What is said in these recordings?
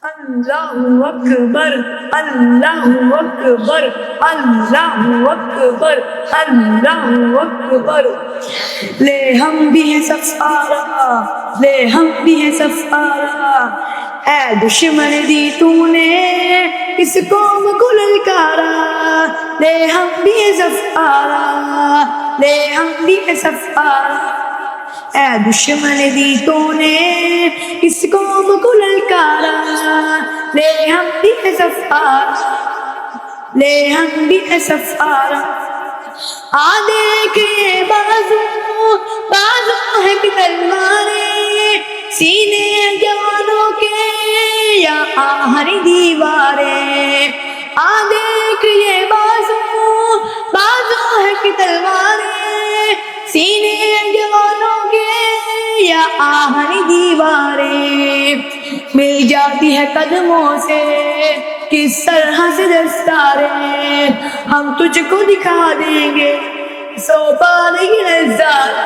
اللہ اکبر اللہ اکبر اللہ اکبر اللہ اکبر۔ لے ہم بھی ہیں سفارا لے ہم بھی ہیں سفارا، اے دشمن دی تو نے اس قوم کو للکارا۔ لے ہم بھی ہیں سفارا لے ہم بھی ہیں سفارا، اے دشمن دی تو نے اس قوم کو للکارا۔ لے ہم بھی ہیں سفارا لے ہم بھی ہیں سفارا، آ دیکھ یہ بازو بازو ہے کہ تلواریں، سینے جوانوں کے یا آہنی دیواریں۔ آ دیکھ یہ بازو بازو ہے کہ تلواریں، سینے جوانوں کے یا آہنی دیواریں۔ مل جاتی ہے قدموں سے کس طرح سے دستاریں، ہم تجھ کو دکھا دیں گے سو پار کی نظارہ۔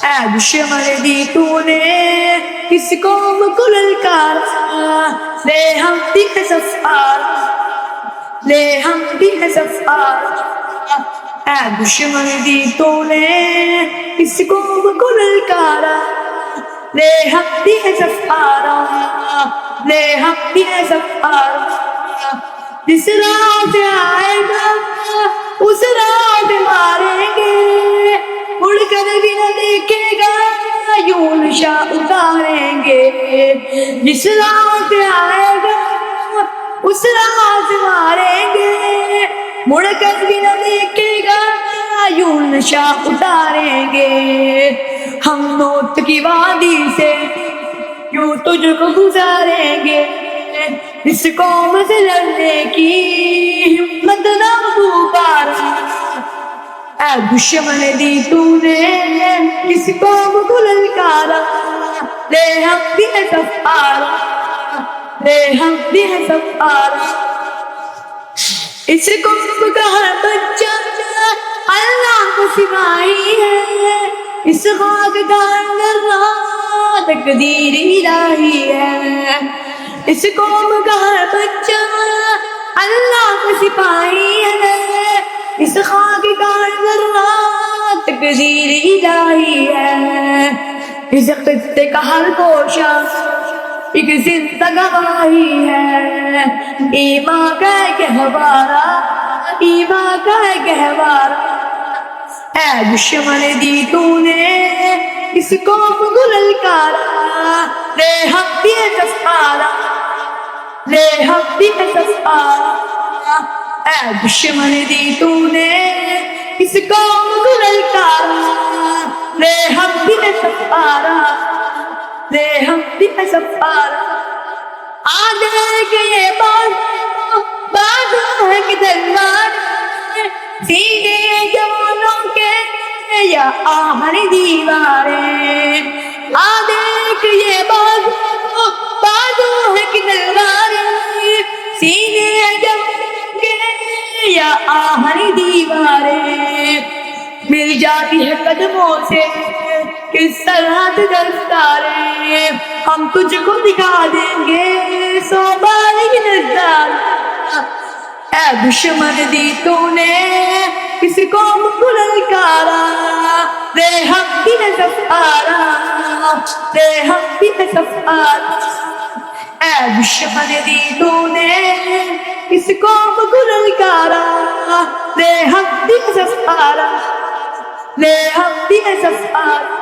اے دشمن دی تو نے کس قوم کو للکارا، لے ہم بھی ہیں سفارا لے ہم بھی ہیں سفارا، اے دشمن دی تو نے کس قوم کو للکارا۔ لے ہم بھی ہیں سفارا لے ہم بھی ہیں سفارا، جس راہ سے آئے گا اس راہ پہ ماریں گے، مڑ کر بھی نہ دیکھے گا یوں نشا اتاریں گے۔ جس راہ پہ آئے گا اس راہ سے ماریں گے، مڑ کر بھی نہ دیکھے گا یوں نشا اتاریں گے۔ ہم موت کی وادی سے یوں تجھ کو گزاریں گے، اس قوم سے لڑنے کی ہمت نہ تو پارا۔ اے دشمن دی تو نے اس قوم کو للکارا، لے ہم بھی ہیں سفارا لے ہم بھی ہیں سفارا۔ اس قوم کا ہر بچہ اللہ کا سپاہی ہے، اس خاک کا اندر رہا تقدیر الہی ہے۔ اس قوم کا ہر بچہ اللہ کا سپاہی ہے، اس خاک کا اندر رہا تقدیر الہی ہے۔ اس خطے کا ہر گوشہ ایک زندہ گواہی ہے، ایمان کا گہوارہ ایمان کا گہوارہ۔ اے دشمن دی تو نے اس قوم کو للکارا، لے ہم بھی ہیں سفارا لے ہم بھی ہیں سفارا، اے دشمن دی تو نے اس قوم کو للکارا، لے ہم بھی ہیں سفارا لے ہم بھی ہیں سفارا۔ آ دیکھ یہ بازو بازو ہے کہ تلوار، سینے جوانوں کے یا آہنی دیواریں۔ آ دیکھ یہ بازو بازو ہے کہ تلواریں، سینے جوانوں کے یا آہنی دیواریں۔ مل جاتی ہے قدموں سے کس طرح سے دستاریں، ہم تجھ کو دکھا دیں گے سو بار کی نظارہ۔ اے دشمن دی تو نے کس قوم کو للکارا، لے ہم بھی ہیں سفارا لے ہم بھی ہیں سفارا۔ اے دشمن دی تو نے کس قوم کو للکارا، لے ہم بھی ہیں سفارا لے ہم بھی ہیں سفارا۔